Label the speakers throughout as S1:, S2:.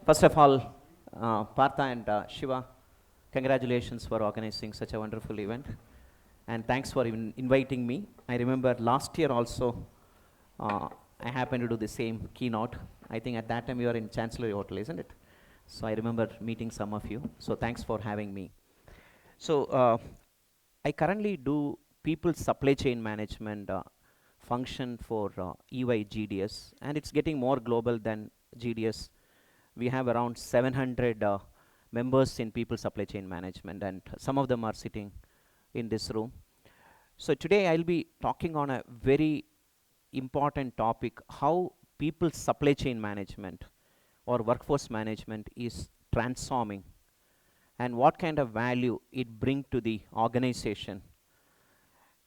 S1: First of all, Partha and Shiva, congratulations for organizing such a wonderful event. And thanks for inviting me. I remember last year also, I happened to do the same keynote. I think at that time you were in Chancellery Hotel, isn't it? So I remember meeting some of you. So thanks for having me. So I currently do people supply chain management function for EY GDS, and it's getting more global than GDS. We have around 700 members in people supply chain management, and some of them are sitting in this room. So today I'll be talking on a very important topic, how people supply chain management or workforce management is transforming and what kind of value it brings to the organization.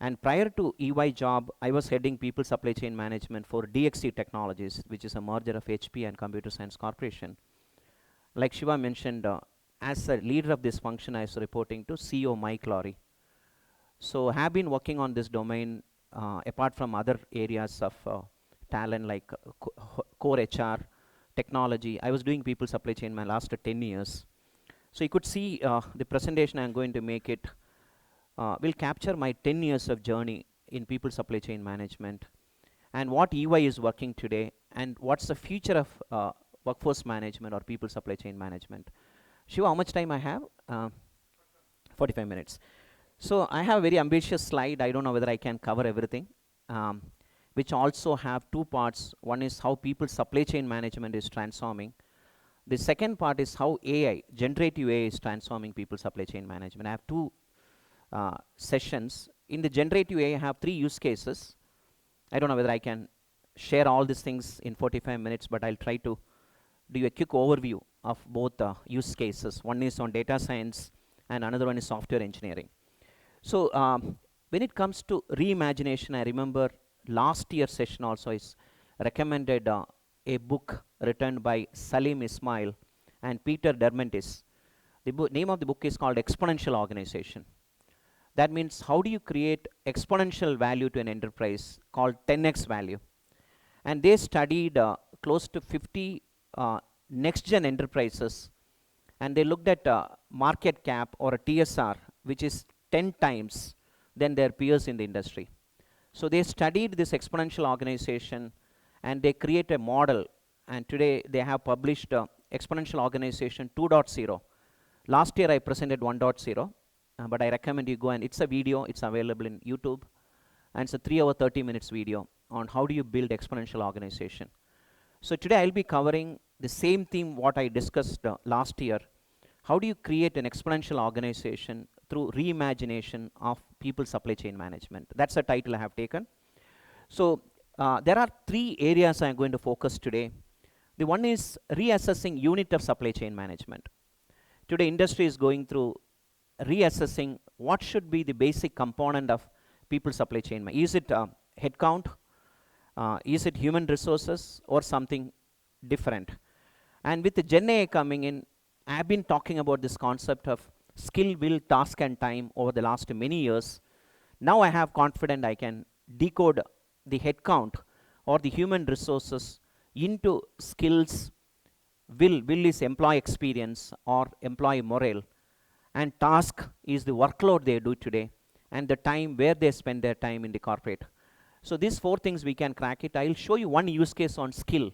S1: And prior to EY job, I was heading people supply chain management for DXC Technologies, which is a merger of HP and Computer Science Corporation. Like Shiva mentioned, as a leader of this function, I was reporting to CEO Mike Lowry. So I have been working on this domain apart from other areas of talent like core HR, technology. I was doing people supply chain my last 10 years. So you could see the presentation I'm going to make it will capture my 10 years of journey in people supply chain management and what EY is working today and what's the future of workforce management or people supply chain management. Shiva, how much time I have? 45 minutes. So I have a very ambitious slide. I don't know whether I can cover everything, which also have two parts. One is how people supply chain management is transforming. The second part is how AI, generative AI, is transforming people supply chain management. I have two sessions. In the generative AI, I have 3 use cases. I don't know whether I can share all these things in 45 minutes, but I'll try to do a quick overview of both use cases. One is on data science and another one is software engineering. So when it comes to reimagination, I remember last year's session also is recommended a book written by Salim Ismail and Peter Dermentis. The name of the book is called Exponential Organization. That means how do you create exponential value to an enterprise called 10x value. And they studied close to 50 next-gen enterprises, and they looked at market cap or a TSR, which is 10 times than their peers in the industry. So they studied this exponential organization and they create a model, and today they have published Exponential Organization 2.0. Last year I presented 1.0, but I recommend you go, and it's a video, it's available in YouTube, and it's a 3-hour 30 minutes video on how do you build exponential organization. So today I'll be covering the same theme what I discussed last year. How do you create an exponential organization through reimagination of people supply chain management? That's the title I have taken. So there are 3 areas I'm going to focus today. The one is reassessing unit of supply chain management. Today industry is going through reassessing what should be the basic component of people supply chain. Is it headcount? Is it human resources or something different? And with the Gen AI coming in, I've been talking about this concept of skill, will, task and time over the last many years. Now I have confidence I can decode the headcount or the human resources into skills. Will is employee experience or employee morale, and task is the workload they do today, and the time where they spend their time in the corporate. So these 4 things we can crack it. I'll show you one use case on skill.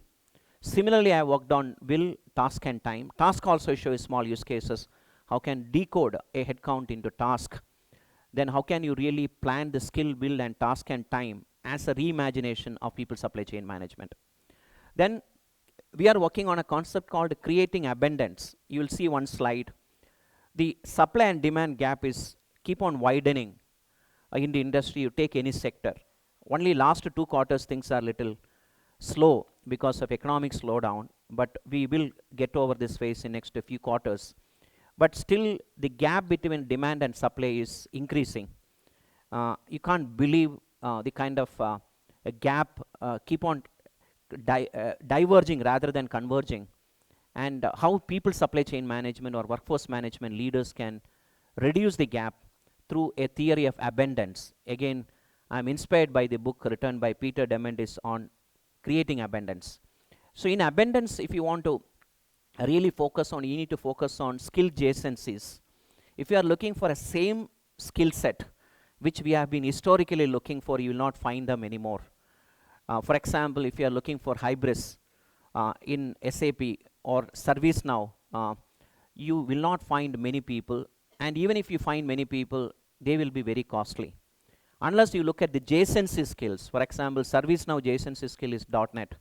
S1: Similarly, I worked on will, task and time. Task also shows small use cases. How can decode a headcount into task? Then how can you really plan the skill, will and task and time as a reimagination of people supply chain management? Then we are working on a concept called creating abundance. You will see one slide. The supply and demand gap is keep on widening in the industry. You take any sector. Only last 2 quarters things are little slow because of economic slowdown, but we will get over this phase in next few quarters. But still the gap between demand and supply is increasing. You can't believe the kind of a gap keep on diverging rather than converging, and how people supply chain management or workforce management leaders can reduce the gap through a theory of abundance. Again, I'm inspired by the book written by Peter Diamandis on creating abundance. So in abundance, if you want to really focus on, you need to focus on skill adjacencies. If you are looking for a same skill set, which we have been historically looking for, you will not find them anymore. For example, if you are looking for hybrids in SAP or ServiceNow, you will not find many people, and even if you find many people, they will be very costly. Unless you look at the adjacency skills. For example, ServiceNow adjacency skill is .NET,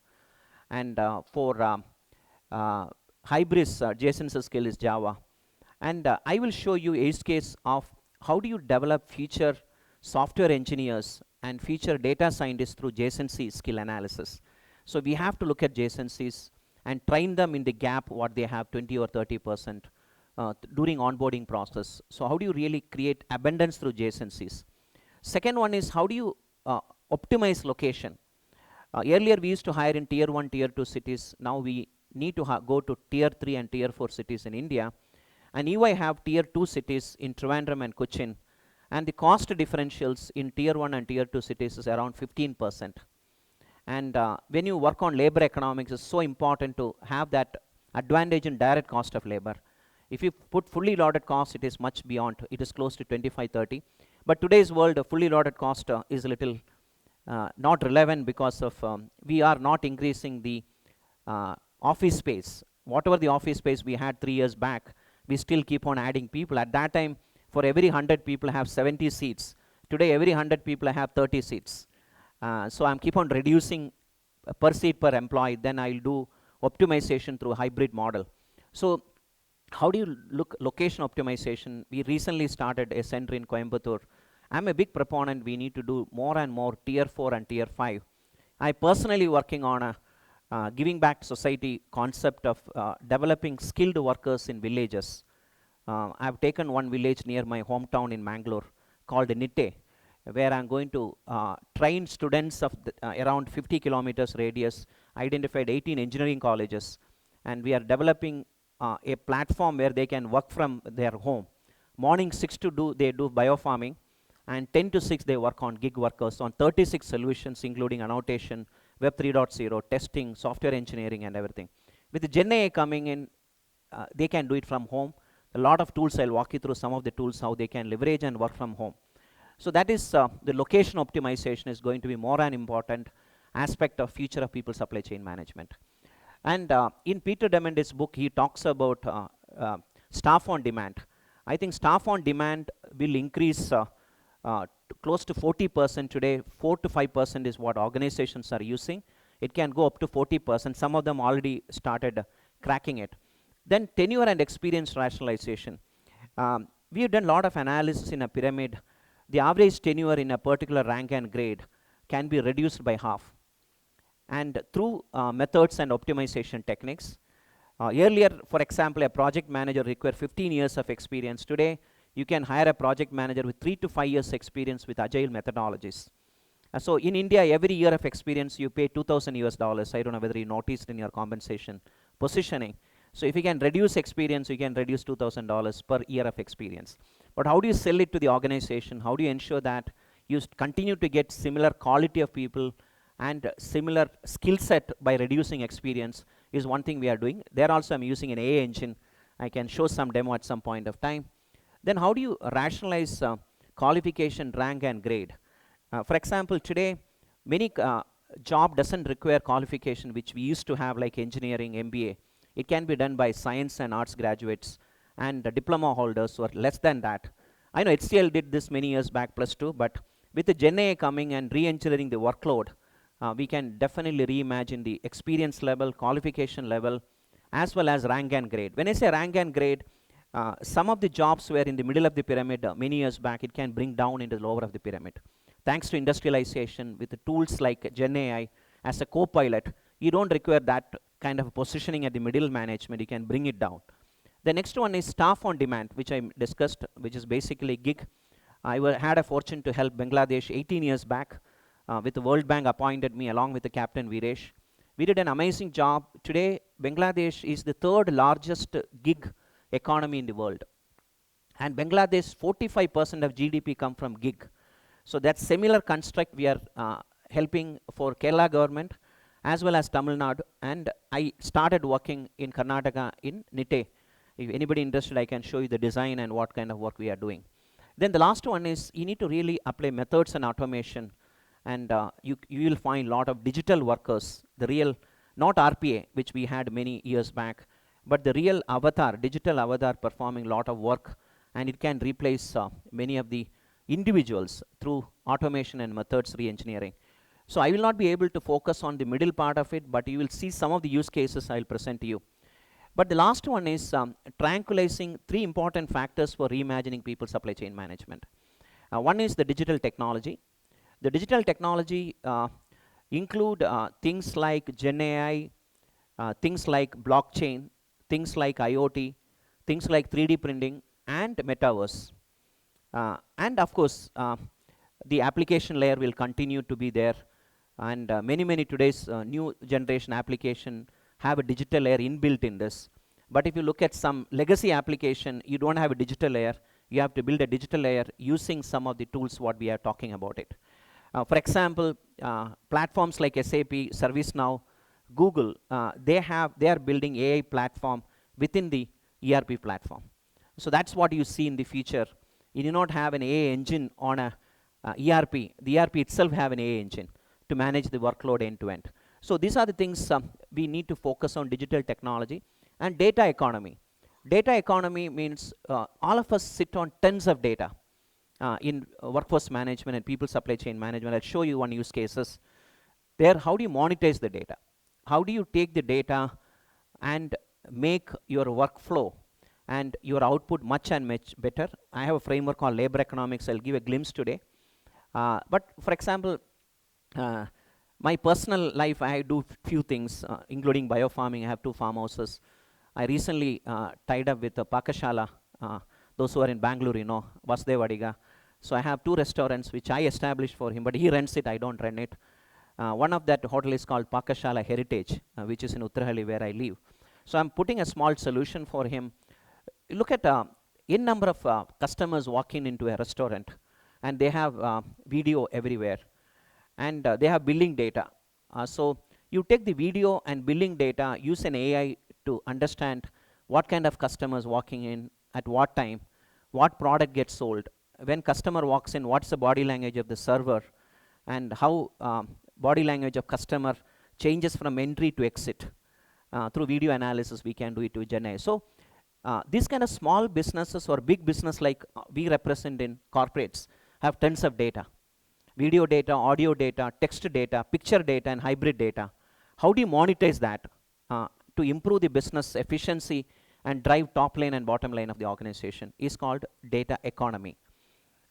S1: and for Hybris adjacency skill is Java. And I will show you a use case of how do you develop future software engineers and future data scientists through adjacency skill analysis. So we have to look at adjacencies and train them in the gap what they have 20 or 30% during onboarding process. So how do you really create abundance through adjacencies? Second one is how do you optimize location? Earlier we used to hire in tier 1, tier 2 cities. Now we need to go to tier 3 and tier 4 cities in India. And EY have tier 2 cities in Trivandrum and Cochin. And the cost differentials in tier 1 and tier 2 cities is around 15%. And when you work on labor economics, it's so important to have that advantage in direct cost of labor. If you put fully loaded cost, it is much beyond. It is close to 25-30. But today's world, fully loaded cost is a little not relevant because of we are not increasing the office space. Whatever the office space we had 3 years back, we still keep on adding people. At that time, for every 100 people, I have 70 seats. Today, every 100 people, I have 30 seats. So I'm keep on reducing per seat per employee. Then I'll do optimization through a hybrid model. So how do you look location optimization? We recently started a center in Coimbatore. I'm a big proponent. We need to do more and more tier 4 and tier 5. I personally working on a giving back to society concept of developing skilled workers in villages. I've taken one village near my hometown in Mangalore called Nitte, where I'm going to train students of around 50 kilometers radius, identified 18 engineering colleges, and we are developing a platform where they can work from their home. Morning 6 to 2, they do biofarming, and 10 to 6, they work on gig workers on 36 solutions, including annotation, Web 3.0, testing, software engineering, and everything. With the Gen AI coming in, they can do it from home. A lot of tools, I'll walk you through some of the tools, how they can leverage and work from home. So that is the location optimization is going to be more an important aspect of future of people supply chain management. And in Peter Diamandis' book, he talks about staff on demand. I think staff on demand will increase close to 40% today. 4 to 5% is what organizations are using. It can go up to 40%. Some of them already started cracking it. Then tenure and experience rationalization. We have done a lot of analysis in a pyramid. The average tenure in a particular rank and grade can be reduced by half. And through methods and optimization techniques. Earlier, for example, a project manager required 15 years of experience. Today, you can hire a project manager with 3 to 5 years experience with agile methodologies. So in India, every year of experience, you pay $2,000 US. I don't know whether you noticed in your compensation positioning. So if you can reduce experience, you can reduce $2,000 per year of experience. But how do you sell it to the organization? How do you ensure that you continue to get similar quality of people and similar skill set by reducing experience is one thing we are doing. There also I'm using an AI engine. I can show some demo at some point of time. Then how do you rationalize qualification, rank, and grade? For example, today, many job doesn't require qualification, which we used to have like engineering, MBA. It can be done by science and arts graduates and diploma holders or less than that. I know HCL did this many years back, +2, but with the Gen AI coming and re-engineering the workload, we can definitely reimagine the experience level, qualification level, as well as rank and grade. When I say rank and grade, some of the jobs were in the middle of the pyramid many years back, it can bring down into the lower of the pyramid. Thanks to industrialization, with the tools like Gen AI as a co-pilot, you don't require that kind of positioning at the middle management, you can bring it down. The next one is staff on demand, which I discussed, which is basically gig. I had a fortune to help Bangladesh 18 years back. With the World Bank appointed me along with the Captain Viresh. We did an amazing job. Today, Bangladesh is the 3rd largest gig economy in the world. And Bangladesh, 45% of GDP come from gig. So that similar construct we are helping for Kerala government, as well as Tamil Nadu, and I started working in Karnataka in Nitte. If anybody interested, I can show you the design and what kind of work we are doing. Then the last one is you need to really apply methods and automation, and you will find a lot of digital workers, the real, not RPA, which we had many years back, but the real avatar, digital avatar performing a lot of work, and it can replace many of the individuals through automation and methods re-engineering. So I will not be able to focus on the middle part of it, but you will see some of the use cases I will present to you. But the last one is tranquilizing 3 important factors for reimagining people's supply chain management. One is the digital technology. The digital technology include things like Gen AI, things like blockchain, things like IoT, things like 3D printing, and metaverse. And of course, the application layer will continue to be there, and many today's new generation application have a digital layer inbuilt in this. But if you look at some legacy application, you don't have a digital layer. You have to build a digital layer using some of the tools what we are talking about it. For example, platforms like SAP, ServiceNow, Google, they are building AI platform within the ERP platform. So that's what you see in the future. You do not have an AI engine on a ERP. The ERP itself have an AI engine to manage the workload end to end. So these are the things we need to focus on: digital technology and data economy. Data economy means all of us sit on tons of data in workforce management and people supply chain management. I'll show you one use cases. There, how do you monetize the data? How do you take the data and make your workflow and your output much and much better? I have a framework called labor economics. I'll give a glimpse today. But for example, my personal life, I do few things, including biofarming. I have 2 farmhouses. I recently tied up with a Pakashala. Those who are in Bangalore, you know, Vasudevadiga. So I have 2 restaurants which I established for him, but he runs it, I don't run it. One of that hotel is called Pakashala Heritage, which is in Uttarahalli where I live. So I'm putting a small solution for him. Look at in number of customers walking into a restaurant, and they have video everywhere, and they have billing data. So you take the video and billing data, use an AI to understand what kind of customers walking in, at what time, what product gets sold, when customer walks in, what's the body language of the server, and how body language of customer changes from entry to exit. Through video analysis, we can do it with Gen AI. So these kind of small businesses or big business like we represent in corporates have tons of data. Video data, audio data, text data, picture data, and hybrid data. How do you monetize that to improve the business efficiency and drive top line and bottom line of the organization is called data economy.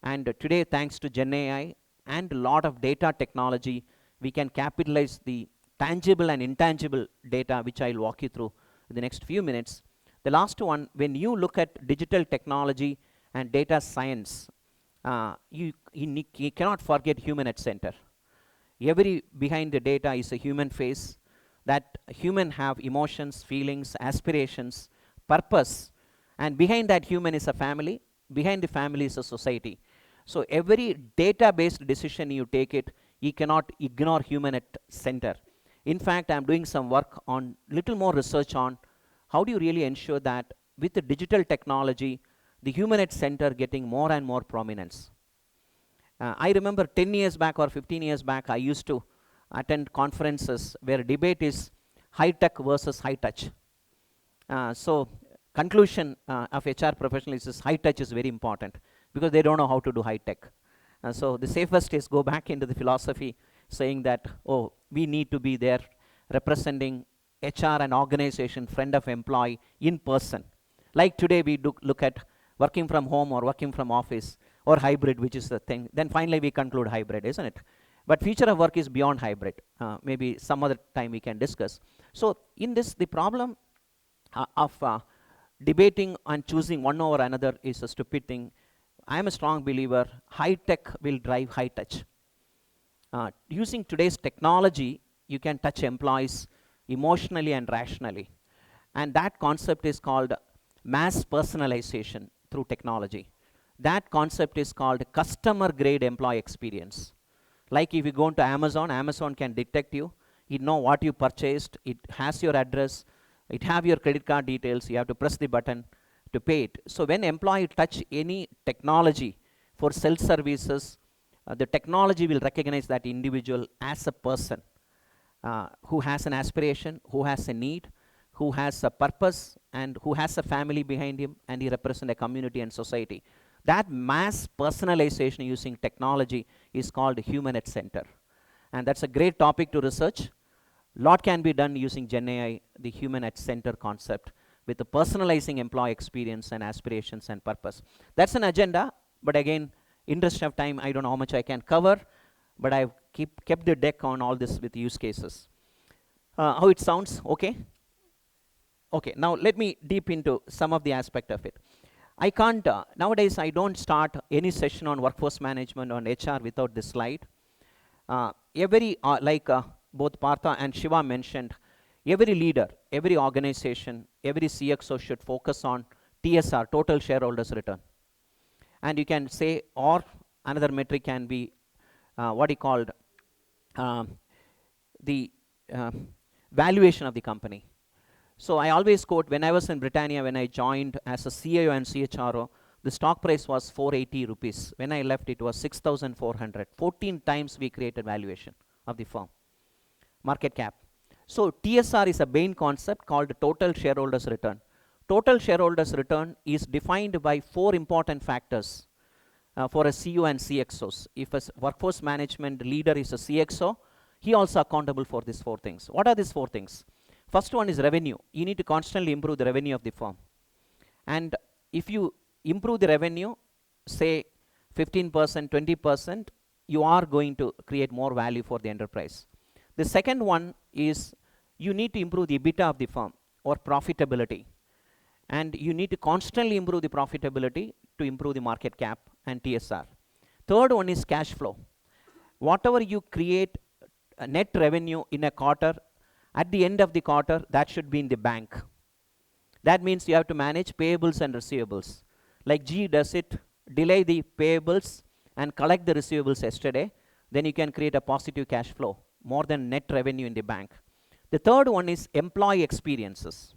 S1: And today, thanks to Gen AI and a lot of data technology, we can capitalize the tangible and intangible data, which I'll walk you through in the next few minutes. The last one, when you look at digital technology and data science, you cannot forget human at center. Every behind the data is a human face. That human have emotions, feelings, aspirations, purpose, and behind that human is a family. Behind the family is a society. So every data-based decision you take it, you cannot ignore human at center. In fact, I'm doing some work on little more research on how do you really ensure that with the digital technology, the human at center getting more and more prominence. I remember 10 years back or 15 years back, I used to attend conferences where debate is high tech versus high touch. So conclusion of HR professionals is high touch is very important because they don't know how to do high tech. So the safest is go back into the philosophy saying that, oh, we need to be there representing HR and organization, friend of employee in person. Like today we do look at working from home or working from office or hybrid, which is the thing. Then finally we conclude hybrid, isn't it? But future of work is beyond hybrid. Maybe some other time we can discuss. So in this, the problem of debating and choosing one over another is a stupid thing. I am a strong believer, high tech will drive high touch. Using today's technology, you can touch employees emotionally and rationally. And that concept is called mass personalization through technology. That concept is called customer grade employee experience. Like if you go into Amazon, Amazon can detect you. it know what you purchased, it has your address, it have your credit card details, you have to press the button to pay it. So when employee touch any technology for self-services, the technology will recognize that individual as a person who has an aspiration, who has a need, who has a purpose, and who has a family behind him, and he represents a community and society. That mass personalization using technology is called human at center. And that's a great topic to research. Lot can be done using Gen AI, the human at center concept, with the personalizing employee experience and aspirations and purpose. That's an agenda, but again, interest of time, I don't know how much I can cover, but I've kept the deck on all this with use cases. How it sounds? Okay? Okay, now let me deep into some of the aspect of it. I can't, nowadays I don't start any session on workforce management on HR without this slide. Like both Partha and Shiva mentioned, every leader, every organization, every CXO should focus on TSR, total shareholders return. And you can say, or another metric can be what he called the valuation of the company. So I always quote, when I was in Britannia, when I joined as a CIO and CHRO, the stock price was 480 rupees. When I left, it was 6,400. 14 times we created valuation of the firm, market cap. So TSR is a main concept called total shareholders return. Total shareholders return is defined by 4 important factors for a CEO and CXOs. If a workforce management leader is a CXO, he also accountable for these 4 things. What are these 4 things? First one is revenue. You need to constantly improve the revenue of the firm. And if you improve the revenue, say 15%, 20%, you are going to create more value for the enterprise. The second one is you need to improve the EBITDA of the firm or profitability. And you need to constantly improve the profitability to improve the market cap and TSR. Third one is cash flow. Whatever you create net revenue in a quarter, at the end of the quarter, that should be in the bank. That means you have to manage payables and receivables. Like GE does it, delay the payables and collect the receivables yesterday, then you can create a positive cash flow, more than net revenue in the bank. The third one is employee experiences.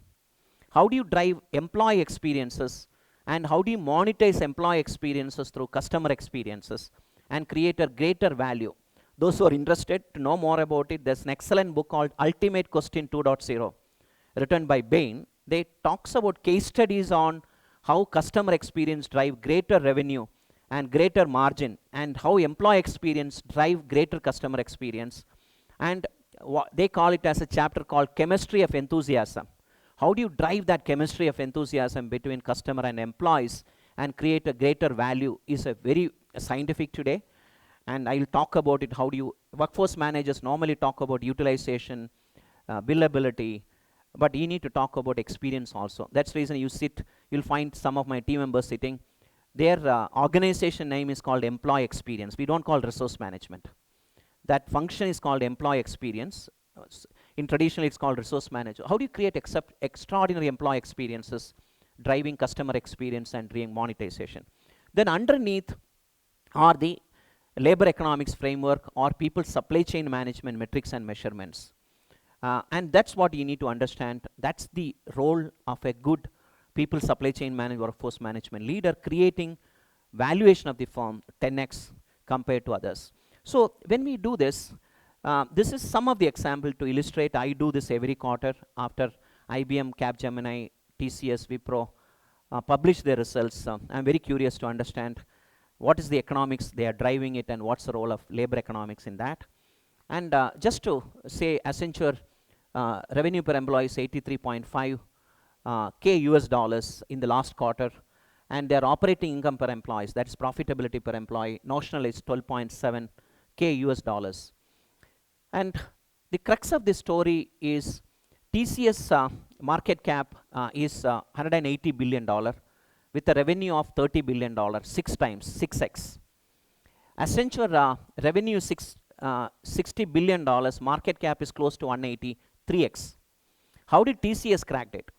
S1: How do you drive employee experiences, and how do you monetize employee experiences through customer experiences and create a greater value? Those who are interested to know more about it, there's an excellent book called Ultimate Question 2.0, written by Bain. They talks about case studies on how customer experience drive greater revenue and greater margin, and how employee experience drive greater customer experience. And they call it as a chapter called Chemistry of Enthusiasm. How do you drive that chemistry of enthusiasm between customer and employees and create a greater value is a very scientific today. And I'll talk about it. How do you, workforce managers normally talk about utilization, billability, but you need to talk about experience also. That's the reason you'll find some of my team members sitting. Their organization name is called employee experience. We don't call resource management. That function is called employee experience. In traditionally, it's called resource manager. How do you create extraordinary employee experiences, driving customer experience and driving monetization? Then underneath are the labor economics framework or people supply chain management metrics and measurements. And that's what you need to understand. That's the role of a good people supply chain manager, workforce management leader, creating valuation of the firm 10x compared to others. So when we do this, this is some of the example to illustrate. I do this every quarter after IBM, Capgemini, TCS, Wipro publish their results. I'm very curious to understand what is the economics they are driving it and what's the role of labor economics in that. And just to say, Accenture revenue per employee is 83.5 K US dollars in the last quarter, and their operating income per employee, that's profitability per employee, notional is 12.7 K US dollars. And the crux of this story is TCS market cap is $180 billion with a revenue of $30 billion, 6 times, 6x. Accenture revenue $60 billion, market cap is close to 180, 3x. How did TCS crack it?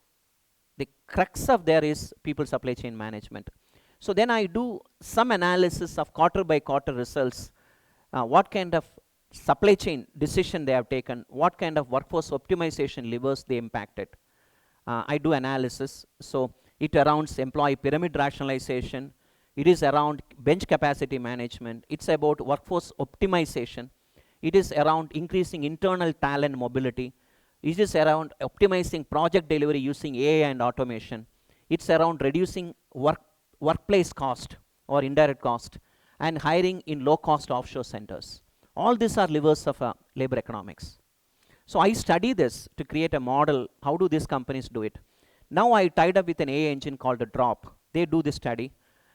S1: The crux of there is people supply chain management. So then I do some analysis of quarter by quarter results. What kind of supply chain decision they have taken, what kind of workforce optimization levers they impacted. I do analysis, so it arounds employee pyramid rationalization, it is around bench capacity management, it's about workforce optimization, it is around increasing internal talent mobility, it is around optimizing project delivery using AI and automation, it's around reducing workplace cost or indirect cost, and hiring in low-cost offshore centers. All these are levers of labor economics. So I study this to create a model. How do these companies do it? Now I tied up with an AI engine called a Drop. They do this study,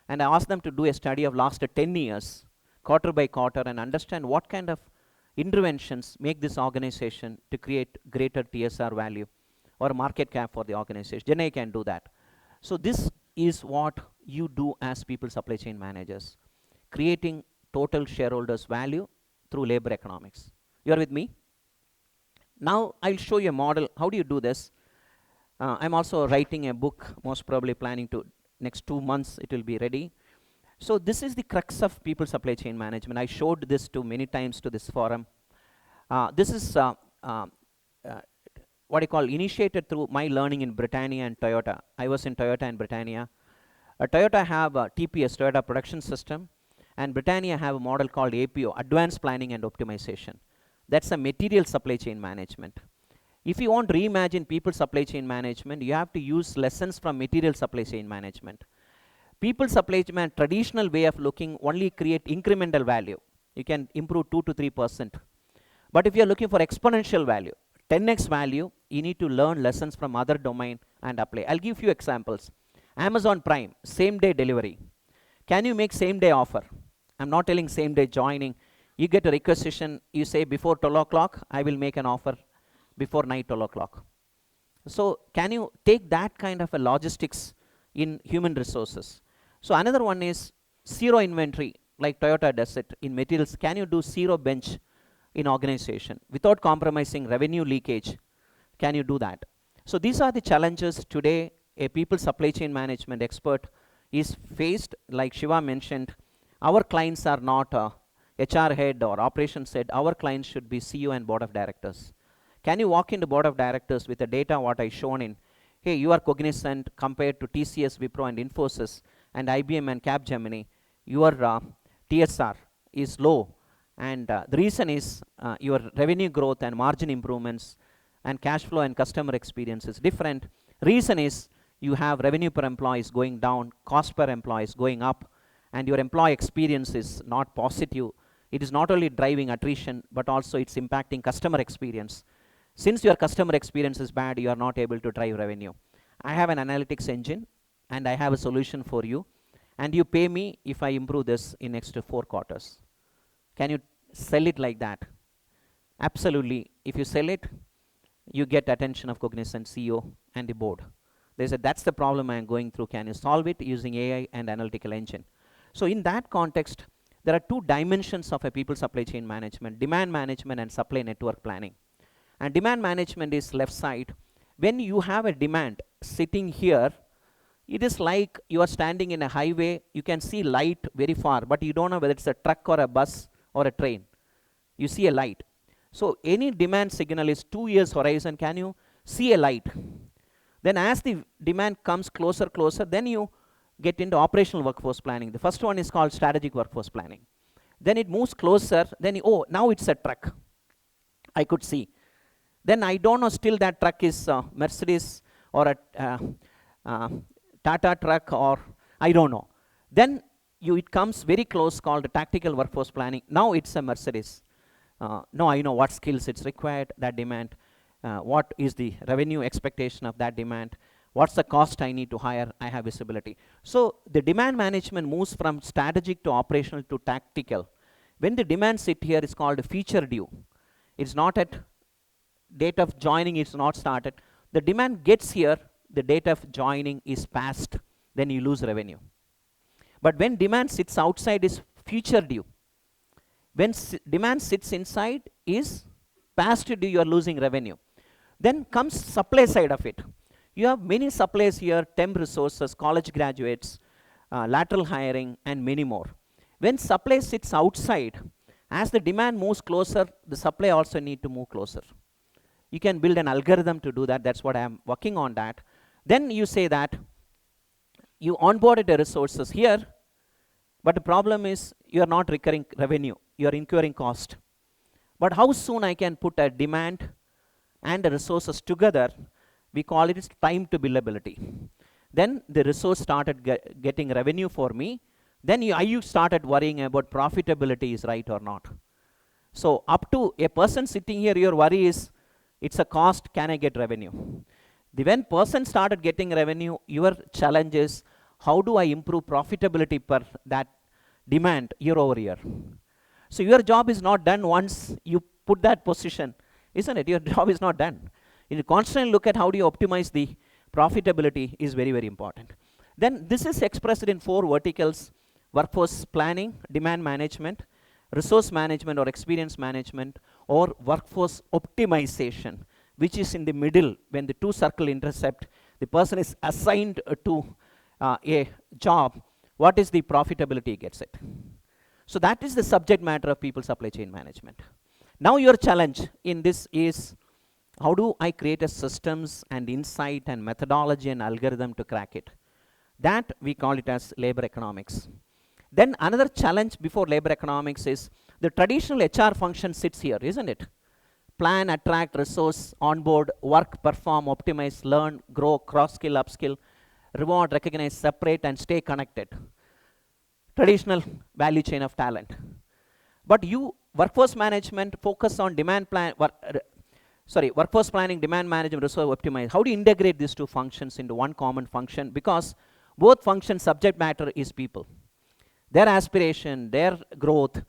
S1: and I asked them to do a study of last 10 years, quarter by quarter, and understand what kind of interventions make this organization to create greater TSR value or market cap for the organization. Then I can do that. So this is what you do as people supply chain managers, creating total shareholders value through labor economics. You are with me? Now I'll show you a model. How do you do this? I'm also writing a book, most probably planning to, next 2 months it will be ready. So this is the crux of people supply chain management. I showed this to many times to this forum. This is what I call initiated through my learning in Britannia and Toyota. I was in Toyota and Britannia. Toyota have TPS, Toyota Production System, and Britannia have a model called APO, Advanced Planning and Optimization. That's a material supply chain management. If you want to reimagine people supply chain management, you have to use lessons from material supply chain management. People supply chain traditional way of looking only create incremental value. You can improve 2 to 3%. But if you're looking for exponential value, 10x value, you need to learn lessons from other domain and apply. I'll give you examples. Amazon Prime, same day delivery. Can you make same day offer? I'm not telling same day joining. You get a requisition, you say before 12 o'clock, I will make an offer before night 12 o'clock. So can you take that kind of a logistics in human resources? So another one is zero inventory, like Toyota does it in materials. Can you do zero bench in organization without compromising revenue leakage? Can you do that? So these are the challenges today a people supply chain management expert is faced. Like Shiva mentioned, our clients are not HR head or operations head. Our clients should be CEO and board of directors. Can you walk into board of directors with the data what I shown in, hey, you are cognizant compared to TCS, Wipro and Infosys and IBM and Capgemini, your TSR is low, and the reason is your revenue growth and margin improvements and cash flow and customer experience is different. Reason is you have revenue per employee is going down, cost per employee is going up, and your employee experience is not positive. It is not only driving attrition, but also it's impacting customer experience. Since your customer experience is bad, you are not able to drive revenue. I have an analytics engine, and I have a solution for you, and you pay me if I improve this in next 4 quarters. Can you sell it like that? Absolutely. If you sell it, you get attention of Cognizant CEO and the board. They said, that's the problem I am going through. Can you solve it using AI and analytical engine? So in that context, there are 2 dimensions of a people supply chain management, demand management and supply network planning. And demand management is left side. When you have a demand sitting here, it is like you are standing in a highway, you can see light very far, but you don't know whether it's a truck or a bus or a train. You see a light. So any demand signal is 2 years horizon, can you see a light? Then as the demand comes closer, then you get into operational workforce planning. The first one is called strategic workforce planning. Then it moves closer, then oh, now it's a truck. I could see. Then I don't know still that truck is Mercedes or a Tata truck or I don't know. Then it comes very close called tactical workforce planning. Now it's a Mercedes. Now I know what skills it's required, that demand, what is the revenue expectation of that demand, what's the cost I need to hire, I have visibility. So the demand management moves from strategic to operational to tactical. When the demand sit here, it's called feature due. It's not at date of joining, it's not started. The demand gets here, the date of joining is passed, then you lose revenue. But when demand sits outside is future due. When demand sits inside is past due, you are losing revenue. Then comes supply side of it. You have many suppliers here, temp resources, college graduates, lateral hiring, and many more. When supply sits outside, As the demand moves closer, the supply also need to move closer. You can build an algorithm to do that. That's what I am working on that. Then you say that you onboarded the resources here, but the problem is you are not recurring revenue. You are incurring cost. But how soon I can put a demand and the resources together, we call it time to billability. Then the resource started getting revenue for me. Then you started worrying about profitability is right or not. So up to a person sitting here, your worry is, it's a cost, can I get revenue? When person started getting revenue, your challenge is, how do I improve profitability per that demand year over year? So your job is not done once you put that position, isn't it? Your job is not done. You constantly look at how do you optimize the profitability is very, very important. Then this is expressed in 4 verticals: workforce planning, demand management, resource management or experience management, or workforce optimization, which is in the middle. When the 2 circles intersect, the person is assigned to a job, what is the profitability gets it. So that is the subject matter of people supply chain management. Now your challenge in this is, how do I create a systems and insight and methodology and algorithm to crack it? That we call it as labor economics. Then another challenge before labor economics is, the traditional HR function sits here, isn't it? Plan, attract, resource, onboard, work, perform, optimize, learn, grow, cross-skill, upskill, reward, recognize, separate, and stay connected. Traditional value chain of talent. But you, workforce management, focus on demand plan, workforce planning, demand management, resource optimize. How do you integrate these 2 functions into one common function? Because both functions subject matter is people. Their aspiration, their growth,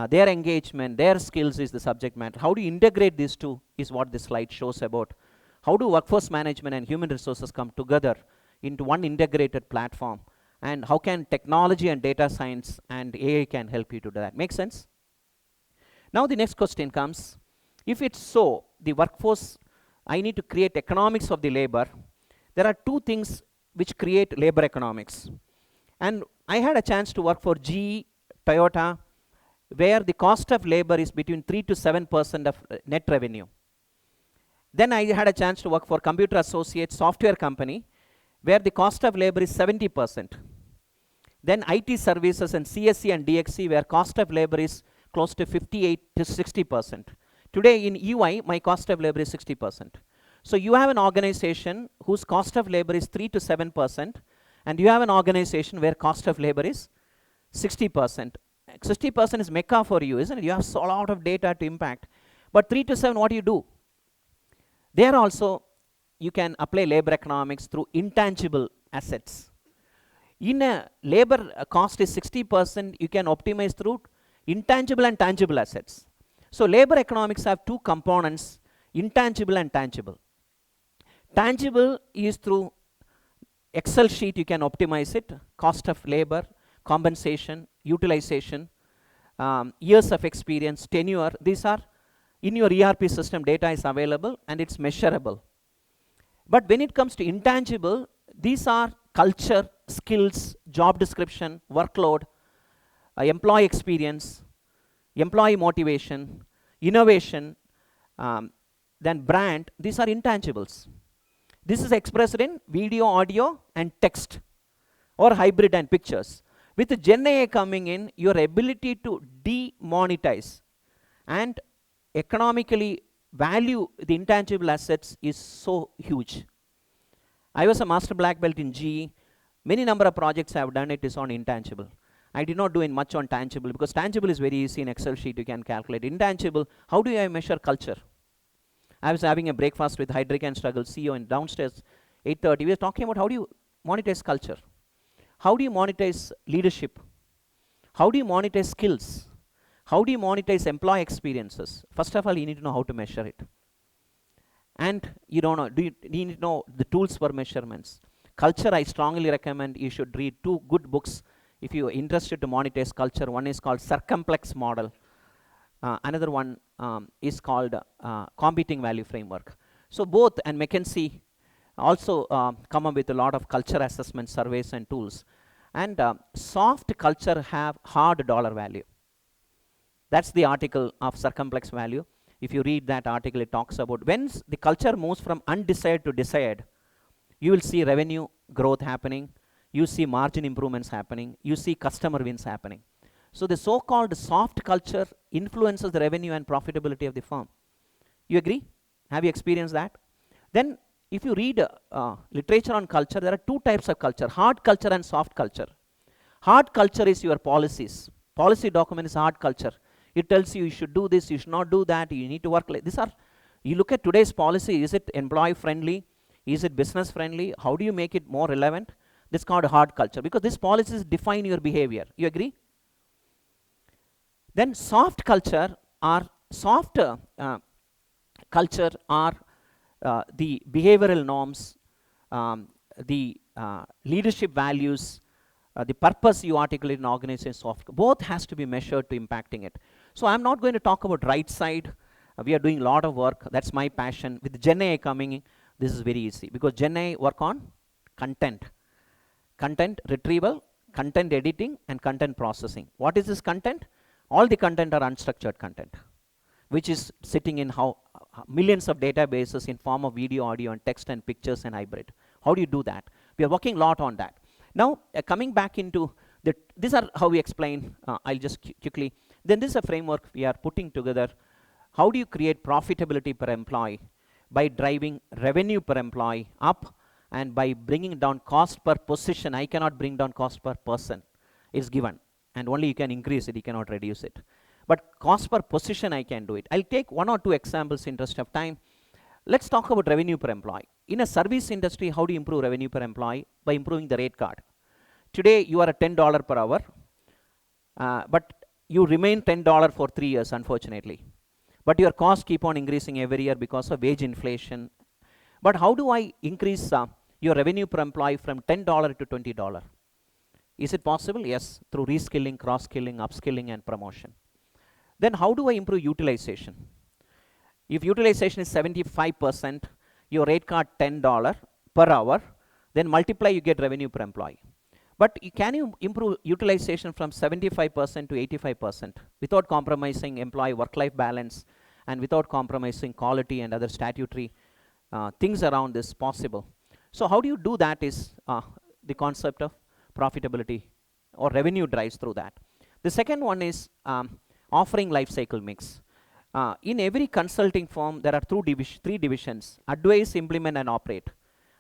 S1: their engagement, their skills is the subject matter. How do you integrate these 2 is what this slide shows about. How do workforce management and human resources come together into one integrated platform? And how can technology and data science and AI can help you to do that? Make sense? Now the next question comes, if it's so, the workforce, I need to create economics of the labor. There are 2 things which create labor economics. And I had a chance to work for GE, Toyota, where the cost of labor is between 3 to 7% of net revenue. Then I had a chance to work for Computer Associates software company, where the cost of labor is 70%. Then IT services and CSC and DXC, where cost of labor is close to 58 to 60%. Today in EY, my cost of labor is 60%. So you have an organization whose cost of labor is 3 to 7%, and you have an organization where cost of labor is 60%. 60% is mecca for you, isn't it? You have so a lot of data to impact. But 3 to 7, what do you do? There also, you can apply labor economics through intangible assets. In a labor cost is 60%, you can optimize through intangible and tangible assets. So labor economics have 2 components, intangible and tangible. Tangible is through Excel sheet, you can optimize it, cost of labor, compensation, utilization, years of experience, tenure. These are in your ERP system, data is available and it's measurable. But when it comes to intangible, these are culture, skills, job description, workload, employee experience, employee motivation, innovation, then brand. These are intangibles. This is expressed in video, audio, and text, or hybrid and pictures. With the Gen AI coming in, your ability to demonetize and economically value the intangible assets is so huge. I was a master black belt in GE. Many number of projects I have done it is on intangible. I did not do it much on tangible, because tangible is very easy in Excel sheet, you can calculate. Intangible, how do I measure culture? I was having a breakfast with Hydrick and Struggle CEO and downstairs, 8:30. We were talking about how do you monetize culture? How do you monetize leadership? How do you monetize skills? How do you monetize employee experiences? First of all, you need to know how to measure it. And you don't know, you need to know the tools for measurements. Culture, I strongly recommend you should read 2 good books if you are interested to monetize culture. One is called Circumplex Model. Another one is called Competing Value Framework. So both, and McKinsey also come up with a lot of culture assessment surveys and tools. And soft culture have hard dollar value. That's the article of circumflex value. If you read that article, it talks about when the culture moves from undesired to desired, you will see revenue growth happening, you see margin improvements happening, you see customer wins happening. So the so-called soft culture influences the revenue and profitability of the firm. You agree? Have you experienced that? Then if you read literature on culture, there are two types of culture, hard culture and soft culture. Hard culture is your policies. Policy document is hard culture. It tells you should do this, you should not do that, you need to work like these are, you look at today's policy, is it employee friendly? Is it business friendly? How do you make it more relevant? This is called hard culture because these policies define your behavior. You agree? Then soft culture are culture are the behavioral norms, the leadership values, the purpose you articulate in organization soft. Both has to be measured to impacting it. So I'm not going to talk about right side. We are doing a lot of work. That's my passion. With Gen AI coming in, this is very easy because Gen AI work on content. Content retrieval, content editing, and content processing. What is this content? All the content are unstructured content, which is sitting in millions of databases in form of video, audio, and text and pictures and hybrid. How do you do that? We are working a lot on that. Now, coming back into these are how we explain. I'll just quickly. Then this is a framework we are putting together. How do you create profitability per employee? By driving revenue per employee up and by bringing down cost per position. I cannot bring down cost per person. It's given. And only you can increase it, you cannot reduce it. But cost per position, I can do it. I'll take one or two examples in interest of time. Let's talk about revenue per employee. In a service industry, how do you improve revenue per employee? By improving the rate card. Today, you are at $10 per hour, but you remain $10 for 3 years, unfortunately. But your costs keep on increasing every year because of wage inflation. But how do I increase your revenue per employee from $10 to $20? Is it possible? Yes, through reskilling, cross-skilling, upskilling, and promotion. Then how do I improve utilization? If utilization is 75%, your rate card $10 per hour, then multiply, you get revenue per employee. But can you improve utilization from 75% to 85% without compromising employee work-life balance and without compromising quality and other statutory things around this possible? So how do you do that is the concept of profitability or revenue drives through that. The second one is offering life cycle mix. In every consulting firm, there are three divisions: advise, implement, and operate.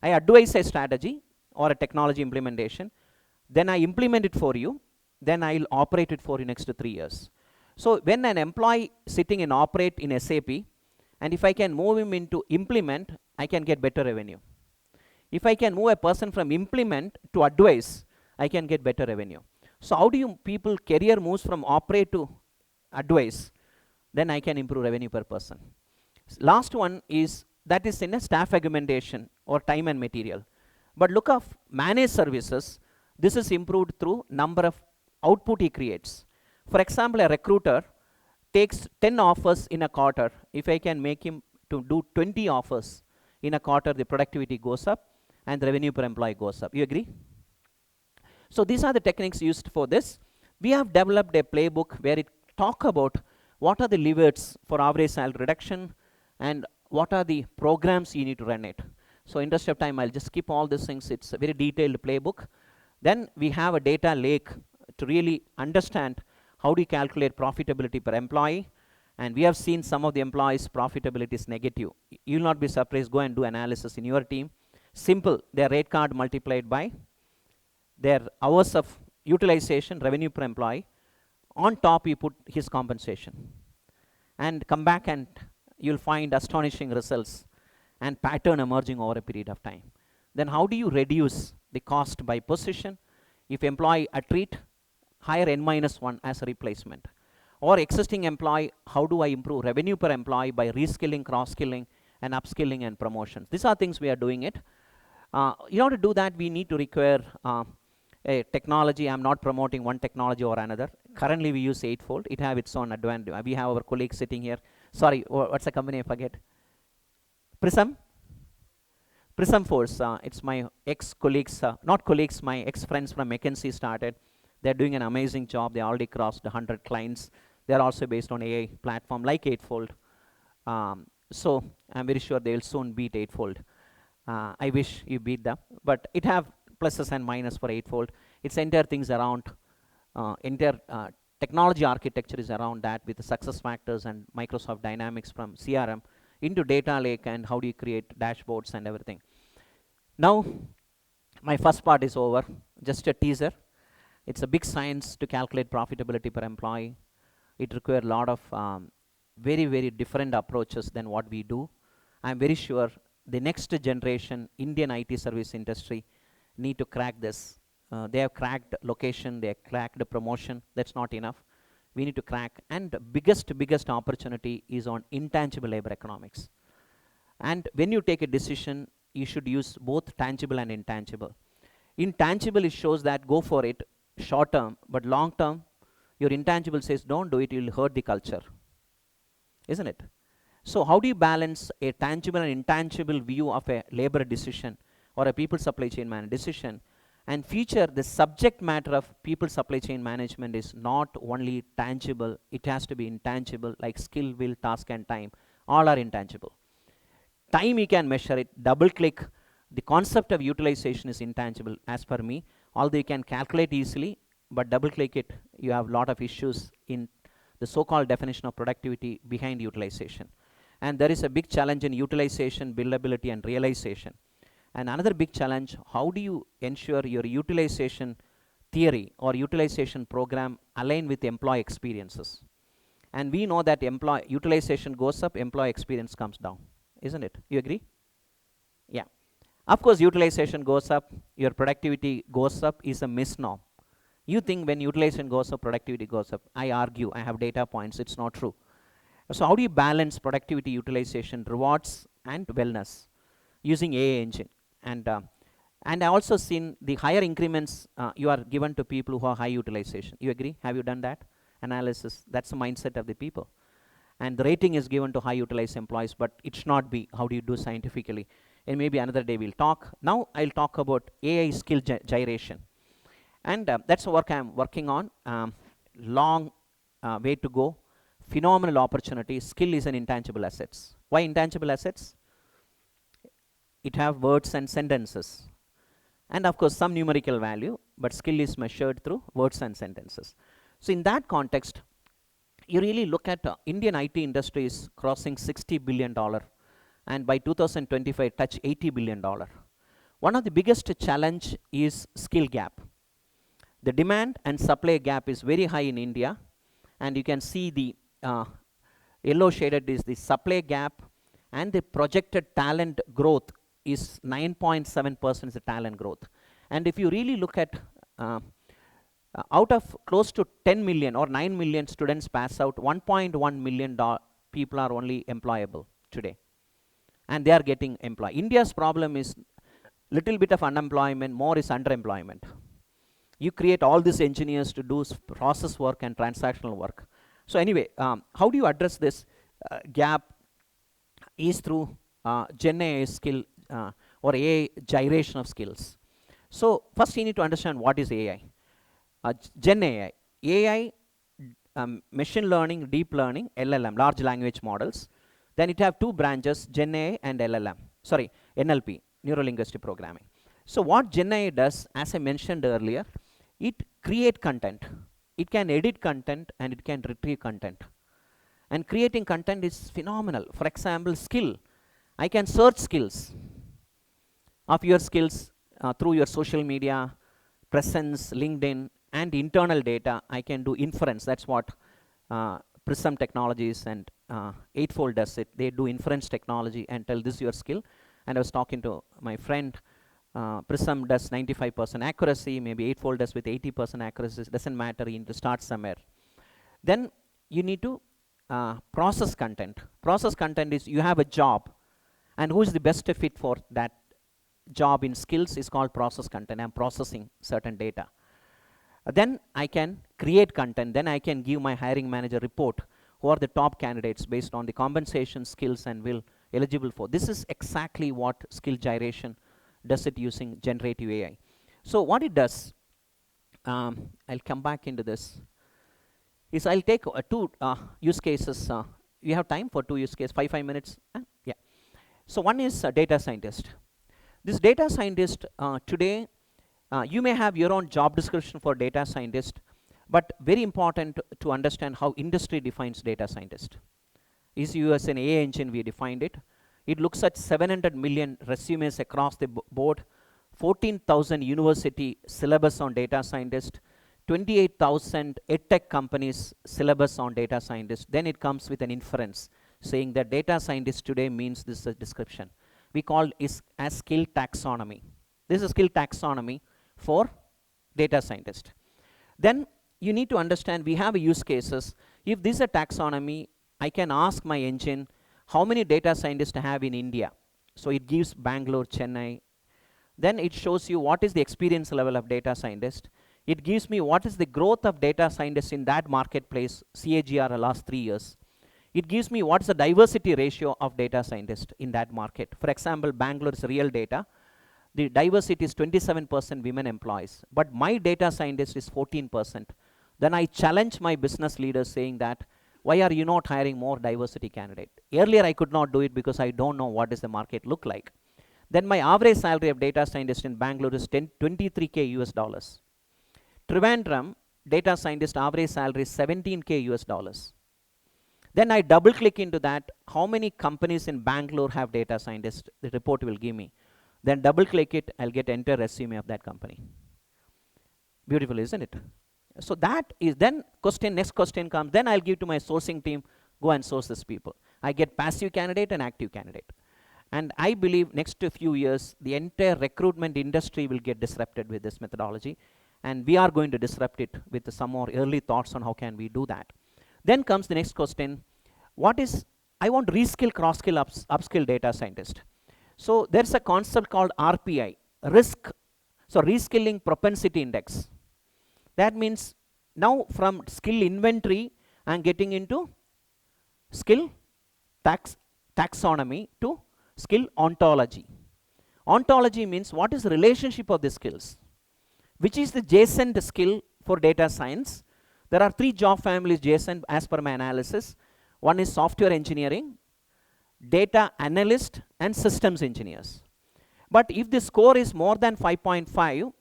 S1: I advise a strategy or a technology implementation, then I implement it for you, then I'll operate it for you next to 3 years. So when an employee sitting in operate in SAP, and if I can move him into implement, I can get better revenue. If I can move a person from implement to advise, I can get better revenue. So how do you people career moves from operate to advise? Then I can improve revenue per person. Last one is that is in a staff augmentation or time and material. But look of managed services, this is improved through number of output he creates. For example, a recruiter takes 10 offers in a quarter. If I can make him to do 20 offers in a quarter, the productivity goes up and the revenue per employee goes up. You agree? So these are the techniques used for this. We have developed a playbook where it talk about what are the levers for average salary reduction and what are the programs you need to run it. So in interest of time, I'll just skip all these things. It's a very detailed playbook. Then we have a data lake to really understand how do you calculate profitability per employee. And we have seen some of the employees' profitability is negative. You will not be surprised. Go and do analysis in your team. Simple. Their rate card multiplied by their hours of utilization, revenue per employee. On top, you put his compensation. And come back and you'll find astonishing results and pattern emerging over a period of time. Then how do you reduce the cost by position? If employee attrit, hire N-1 as a replacement. Or existing employee, how do I improve revenue per employee by reskilling, cross-skilling, and upskilling and promotions? These are things we are doing it. In order to do that, we need to require a technology. I'm not promoting one technology or another. Currently, we use Eightfold. It has its own advantage. We have our colleagues sitting here. Sorry, what's the company? I forget. Prism? Prism Force. It's my ex-colleagues, not colleagues, my ex-friends from McKinsey started. They're doing an amazing job. They already crossed 100 clients. They are also based on AI platform like Eightfold. So I'm very sure they will soon beat Eightfold. I wish you beat them, but it have pluses and minuses for Eightfold. Its entire things around, entire technology architecture is around that, with the success factors and Microsoft Dynamics from CRM into data lake, and how do you create dashboards and everything. Now, my first part is over, just a teaser. It's a big science to calculate profitability per employee. It requires a lot of very, very different approaches than what we do. I'm very sure the next generation Indian IT service industry need to crack this. They have cracked location, they have cracked promotion. That's not enough. We need to crack. And the biggest opportunity is on intangible labor economics. And when you take a decision, you should use both tangible and intangible. Intangible, it shows that go for it short term, but long term, your intangible says don't do it, you'll hurt the culture. Isn't it? So how do you balance a tangible and intangible view of a labor decision or a people supply chain management decision, and feature the subject matter of people supply chain management is not only tangible, it has to be intangible, like skill, will, task, and time. All are intangible. Time you can measure it, double click. The concept of utilization is intangible as per me, although you can calculate easily, but double click it, you have a lot of issues in the so-called definition of productivity behind utilization. And there is a big challenge in utilization, billability, and realization. And another big challenge, how do you ensure your utilization theory or utilization program align with employee experiences? And we know that employee utilization goes up, employee experience comes down, isn't it? You agree? Yeah. Of course, utilization goes up, your productivity goes up is a misnomer. You think when utilization goes up, productivity goes up. I argue, I have data points, it's not true. So how do you balance productivity, utilization, rewards, and wellness using AI engine? And I also seen the higher increments you are given to people who are high utilization. You agree? Have you done that analysis? That's the mindset of the people. And the rating is given to high utilized employees, but it should not be. How do you do scientifically? And maybe another day we'll talk. Now I'll talk about AI skill gyration. And that's the work I'm working on. Long way to go. Phenomenal opportunity. Skill is an intangible assets. Why intangible assets? It have words and sentences. And of course some numerical value, but skill is measured through words and sentences. So in that context, you really look at Indian IT industry is crossing $60 billion, and by 2025 touch $80 billion. One of the biggest challenge is skill gap. The demand and supply gap is very high in India, and you can see the yellow shaded is the supply gap, and the projected talent growth is 9.7% is the talent growth. And if you really look at out of close to 10 million or 9 million students pass out, 1.1 million people are only employable today, and they are getting employed. India's problem is little bit of unemployment, more is underemployment. You create all these engineers to do process work and transactional work. So anyway, how do you address this gap is through Gen AI skill or AI gyration of skills. So first you need to understand what is AI. Gen AI, machine learning, deep learning, LLM, large language models. Then it have two branches, Gen AI and NLP, neuro linguistic programming. So what Gen AI does, as I mentioned earlier, it create content. It can edit content and it can retrieve content. And creating content is phenomenal. For example, skill. I can search skills of your skills through your social media, presence, LinkedIn, and internal data. I can do inference. That's what Prism Technologies and Eightfold does it. They do inference technology and tell this is your skill. And I was talking to my friend, Prism does 95% accuracy, maybe Eightfold does with 80% accuracy. It doesn't matter, you need to start somewhere. Then you need to process content. Process content is you have a job, and who is the best fit for that job in skills is called process content. I'm processing certain data. Then I can create content. Then I can give my hiring manager report who are the top candidates based on the compensation, skills, and will eligible for. This is exactly what skill gyration does it using generative AI. So what it does, I'll come back into this. is I'll take two use cases. You have time for two use cases, 5 minutes? Yeah. So one is data scientist. This data scientist today, you may have your own job description for data scientist, but very important to understand how industry defines data scientist. Is you as an AI engine, we defined it. It looks at 700 million resumes across the board, 14,000 university syllabus on data scientist, 28,000 edtech companies syllabus on data scientist. Then it comes with an inference saying that data scientist today means this description. We call it as skill taxonomy. This is skill taxonomy for data scientist. Then you need to understand we have use cases. If this is a taxonomy, I can ask my engine how many data scientists I have in India. So it gives Bangalore, Chennai. Then it shows you what is the experience level of data scientist. It gives me what is the growth of data scientists in that marketplace, CAGR the last 3 years. It gives me what's the diversity ratio of data scientists in that market. For example, Bangalore's real data, the diversity is 27% women employees, but my data scientist is 14%. Then I challenge my business leaders saying that, why are you not hiring more diversity candidate? Earlier I could not do it because I don't know what does the market look like. Then my average salary of data scientist in Bangalore is 23K US dollars. Trivandrum, data scientist average salary is 17K US dollars. Then I double click into that, how many companies in Bangalore have data scientists, the report will give me. Then double click it, I'll get entire resume of that company. Beautiful, isn't it? So that is then next question comes, then I'll give to my sourcing team, go and source these people. I get passive candidate and active candidate. And I believe next few years, the entire recruitment industry will get disrupted with this methodology. And we are going to disrupt it with some more early thoughts on how can we do that. Then comes the next question, I want reskill, cross-skill, upskill data scientist. So there's a concept called RPI, reskilling propensity index. That means now from skill inventory, I'm getting into skill taxonomy to skill ontology. Ontology means what is the relationship of the skills? Which is the adjacent skill for data science? There are 3 job families adjacent as per my analysis. One is software engineering, data analyst, and systems engineers. But if the score is more than 5.5,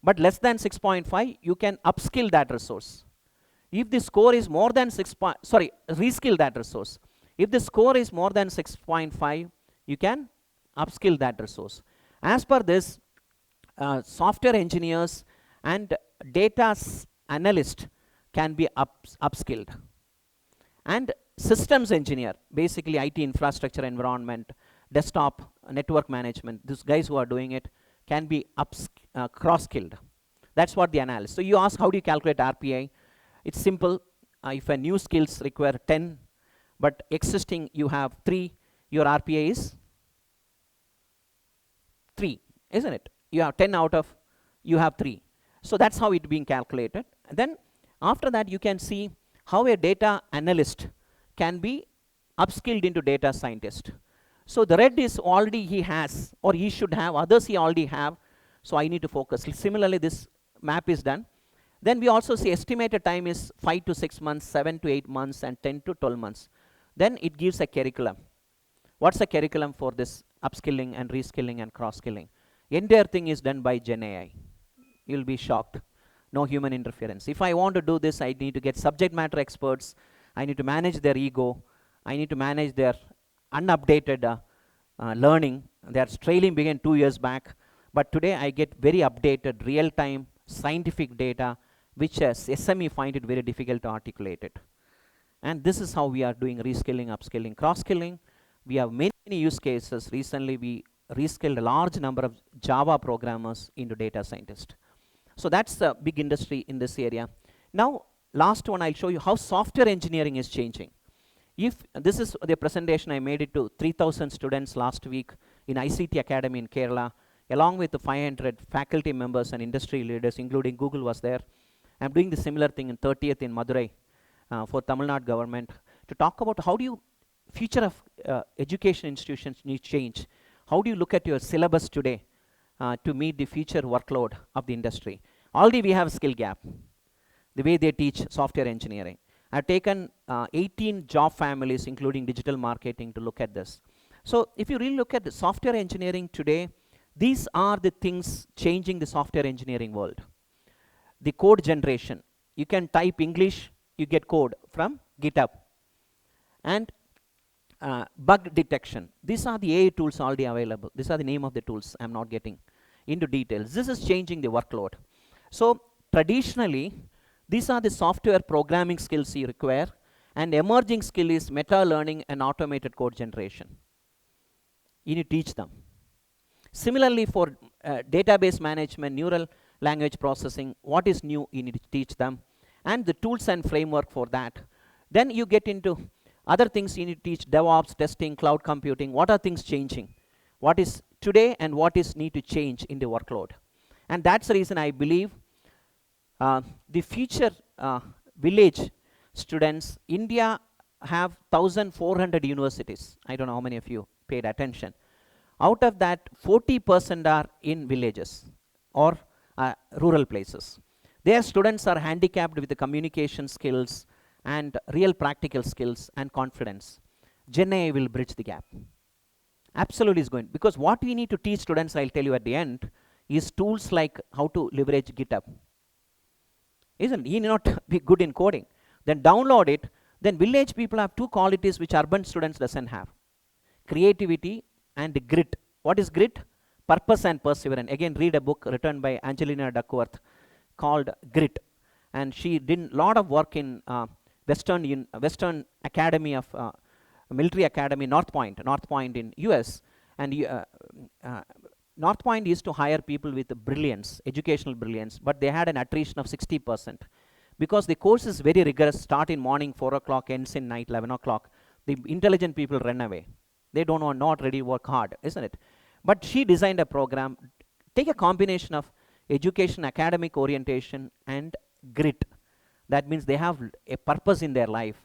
S1: but less than 6.5, you can upskill that resource. If the score is more than reskill that resource. If the score is more than 6.5, you can upskill that resource. As per this, software engineers and data analyst can be upskilled. And systems engineer, basically IT infrastructure environment, desktop, network management, these guys who are doing it can be cross-skilled. That's what the analysis. So you ask, how do you calculate RPI? It's simple. If a new skills require 10, but existing you have 3, your RPI is 3, isn't it? You have 10 out of, you have 3. So that's how it's being calculated. And then after that, you can see how a data analyst can be upskilled into data scientist. So the red is already he has, or he should have, others he already have, so I need to focus. Similarly, this map is done. Then we also see estimated time is 5 to 6 months, 7 to 8 months, and 10 to 12 months. Then it gives a curriculum. What's the curriculum for this upskilling and reskilling and cross-skilling? Entire thing is done by Gen AI. You'll be shocked. No human interference. If I want to do this, I need to get subject matter experts. I need to manage their ego. I need to manage their unupdated learning. Their trailing began 2 years back. But today I get very updated, real-time, scientific data, which as SME find it very difficult to articulate it. And this is how we are doing reskilling, upskilling, cross-skilling. We have many use cases. Recently, we reskilled a large number of Java programmers into data scientists. So that's the big industry in this area. Now, last one, I'll show you how software engineering is changing. If this is the presentation, I made it to 3,000 students last week in ICT Academy in Kerala, along with the 500 faculty members and industry leaders, including Google was there. I'm doing the similar thing in 30th in Madurai for Tamil Nadu government to talk about how do you, future of education institutions need change. How do you look at your syllabus today to meet the future workload of the industry? Already we have a skill gap. the way they teach software engineering. I've taken 18 job families, including digital marketing, to look at this. So if you really look at the software engineering today, these are the things changing the software engineering world. The code generation. You can type English, you get code from GitHub. And bug detection. These are the AI tools already available. These are the name of the tools. I'm not getting into details. This is changing the workload. So traditionally, these are the software programming skills you require, and emerging skill is meta learning and automated code generation. You need to teach them. Similarly, for database management, neural language processing, what is new, you need to teach them, and the tools and framework for that. Then you get into other things you need to teach: DevOps, testing, cloud computing. What are things changing? What is today and what is need to change in the workload? And that's the reason I believe the future village students, India have 1,400 universities. I don't know how many of you paid attention. Out of that, 40% are in villages or rural places. Their students are handicapped with the communication skills and real practical skills and confidence. Gen AI will bridge the gap. Absolutely is going. Because what we need to teach students, I'll tell you at the end, is tools like how to leverage GitHub. Isn't he need not be good in coding? Then download it. Then village people have two qualities which urban students doesn't have: creativity and grit. What is grit? Purpose and perseverance. Again, read a book written by Angelina Duckworth called Grit, and she did a lot of work in Western Academy of Military Academy, North Point in US, and North Point used to hire people with brilliance, educational brilliance, but they had an attrition of 60%. Because the course is very rigorous, start in morning 4 o'clock, ends in night 11 o'clock. The intelligent people run away. They don't want, not ready to work hard, isn't it? But she designed a program, take a combination of education, academic orientation, and grit. That means they have a purpose in their life.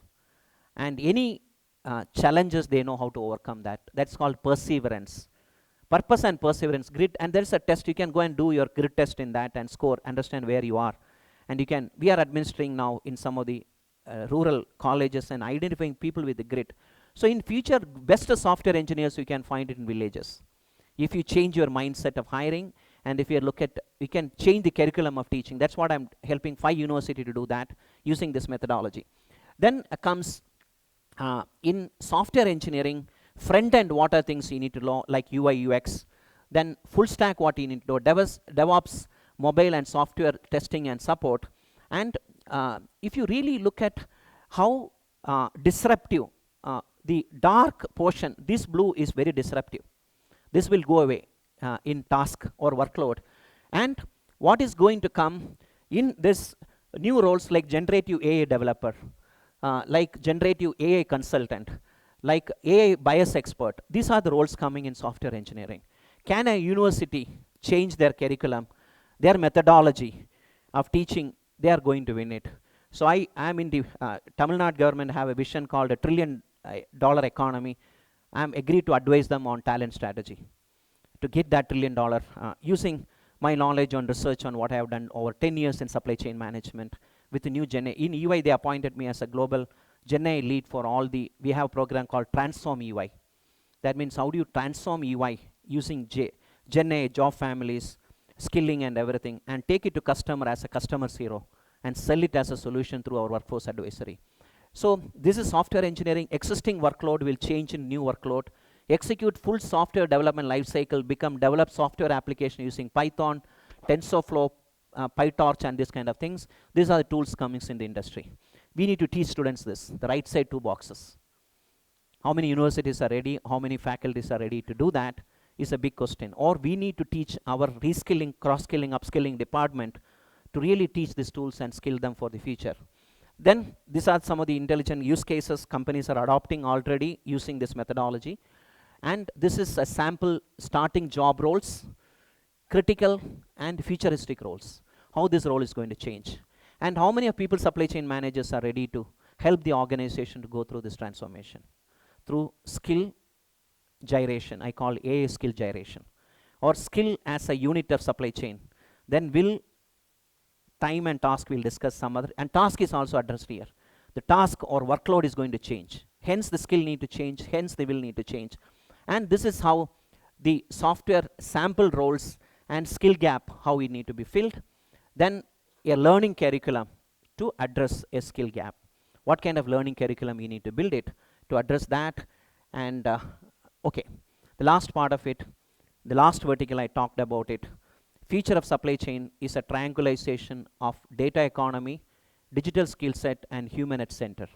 S1: And any challenges, they know how to overcome that. That's called perseverance. Purpose and perseverance, grit, and there's a test. You can go and do your grit test in that and score, understand where you are. And you can, we are administering now in some of the rural colleges and identifying people with the grit. So in future, best software engineers you can find it in villages. If you change your mindset of hiring, and if you look at, you can change the curriculum of teaching. That's what I'm helping 5 universities to do that using this methodology. Then comes in software engineering, front end, what are things you need to know, like UI, UX. Then full stack, what you need to do, DevOps, mobile and software testing and support. And if you really look at how disruptive, the dark portion, this blue is very disruptive. This will go away in task or workload. And what is going to come in this new roles like generative AI developer, like generative AI consultant, like AI bias expert. These are the roles coming in software engineering. Can a university change their curriculum, their methodology of teaching? They are going to win it. So I am in the Tamil Nadu government have a vision called $1 trillion economy. I am agreed to advise them on talent strategy to get that $1 trillion using my knowledge on research on what I have done over 10 years in supply chain management with the new Gen A. In EY, they appointed me as a global Gen A lead for all the, we have a program called Transform EY. That means how do you transform EY using Gen A, job families, skilling and everything, and take it to customer as a customer zero and sell it as a solution through our workforce advisory. So this is software engineering. Existing workload will change in new workload. Execute full software development lifecycle, develop software application using Python, TensorFlow, PyTorch, and this kind of things. These are the tools coming in the industry. We need to teach students this, the right side 2 boxes. How many universities are ready? How many faculties are ready to do that is a big question. Or we need to teach our reskilling, cross-skilling, upskilling department to really teach these tools and skill them for the future. Then these are some of the intelligent use cases companies are adopting already using this methodology. And this is a sample starting job roles, critical and futuristic roles. How this role is going to change. And how many of people, supply chain managers, are ready to help the organization to go through this transformation? Through skill gyration, I call AI skill gyration, or skill as a unit of supply chain. Then will time and task we'll discuss some other, and task is also addressed here. The task or workload is going to change. Hence the skill need to change, hence they will need to change. And this is how the software sample roles and skill gap, how we need to be filled. Then a learning curriculum to address a skill gap. What kind of learning curriculum you need to build it to address that. And okay, the last part of it, the last vertical I talked about it. Future of supply chain is a triangulation of data economy, digital skill set, and human at center.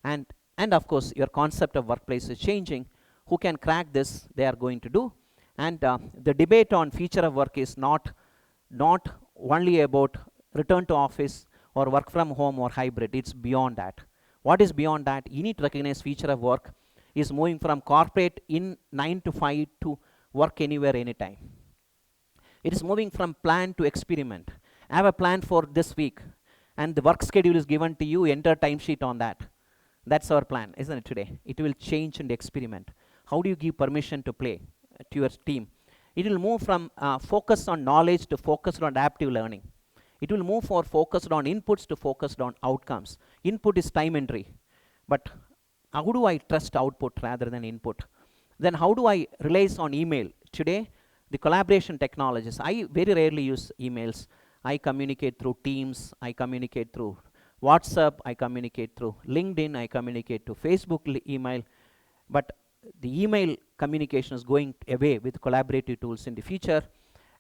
S1: And of course, your concept of workplace is changing. Who can crack this, they are going to do. And the debate on future of work is not only about return to office or work from home or hybrid. It's beyond that. What is beyond that? You need to recognize future of work is moving from corporate in 9 to 5 to work anywhere, anytime. It is moving from plan to experiment. I have a plan for this week, and the work schedule is given to you, enter timesheet on that. That's our plan, isn't it, today? It will change and experiment. How do you give permission to play to your team? It will move from focus on knowledge to focus on adaptive learning. It will move from focused on inputs to focused on outcomes. Input is time entry, but how do I trust output rather than input? Then how do I rely on email? Today, the collaboration technologies, I very rarely use emails. I communicate through Teams, I communicate through WhatsApp, I communicate through LinkedIn, I communicate to Facebook email. But the email communication is going away with collaborative tools in the future.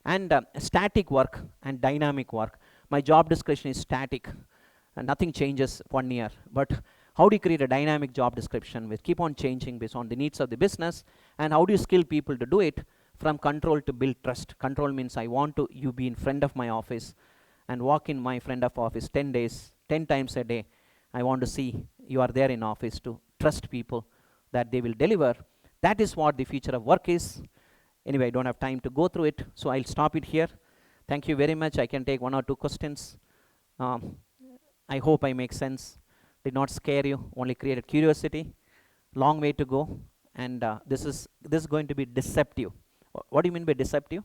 S1: And static work and dynamic work. My job description is static, and nothing changes 1 year. But how do you create a dynamic job description which keep on changing based on the needs of the business? And how do you skill people to do it? From control to build trust. Control means I want to you be in front of my office and walk in my front of office 10 days, 10 times a day. I want to see you are there in office to trust people that they will deliver. That is what the future of work is. Anyway, I don't have time to go through it, so I'll stop it here. Thank you very much. I can take 1 or 2 questions. I hope I make sense. Did not scare you, only created curiosity. Long way to go, and this is going to be deceptive. What do you mean by deceptive?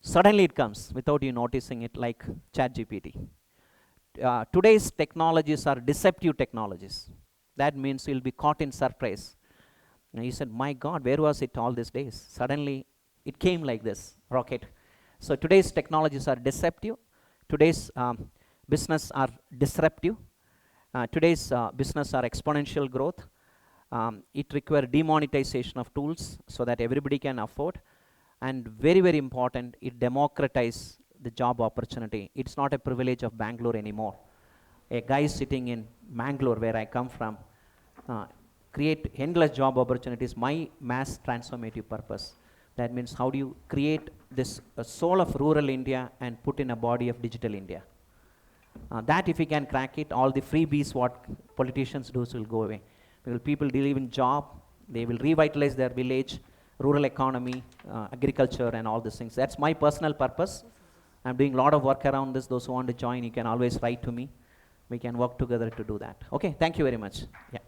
S1: Suddenly it comes without you noticing it, like ChatGPT. Today's technologies are deceptive technologies. That means you'll be caught in surprise. And you said, my God, where was it all these days? Suddenly it came like this, rocket. So today's technologies are deceptive. Today's business are disruptive. Today's business are exponential growth. It requires demonetization of tools so that everybody can afford. And very, very important, it democratizes the job opportunity. It's not a privilege of Bangalore anymore. A guy sitting in Bangalore, where I come from, create endless job opportunities. My mass transformative purpose. That means how do you create this soul of rural India and put in a body of digital India? That if we can crack it, all the freebies what politicians do will go away. Because people live in job, they will revitalize their village, rural economy, agriculture, and all these things. That's my personal purpose. I'm doing a lot of work around this. Those who want to join, you can always write to me. We can work together to do that. Okay, thank you very much. Yeah.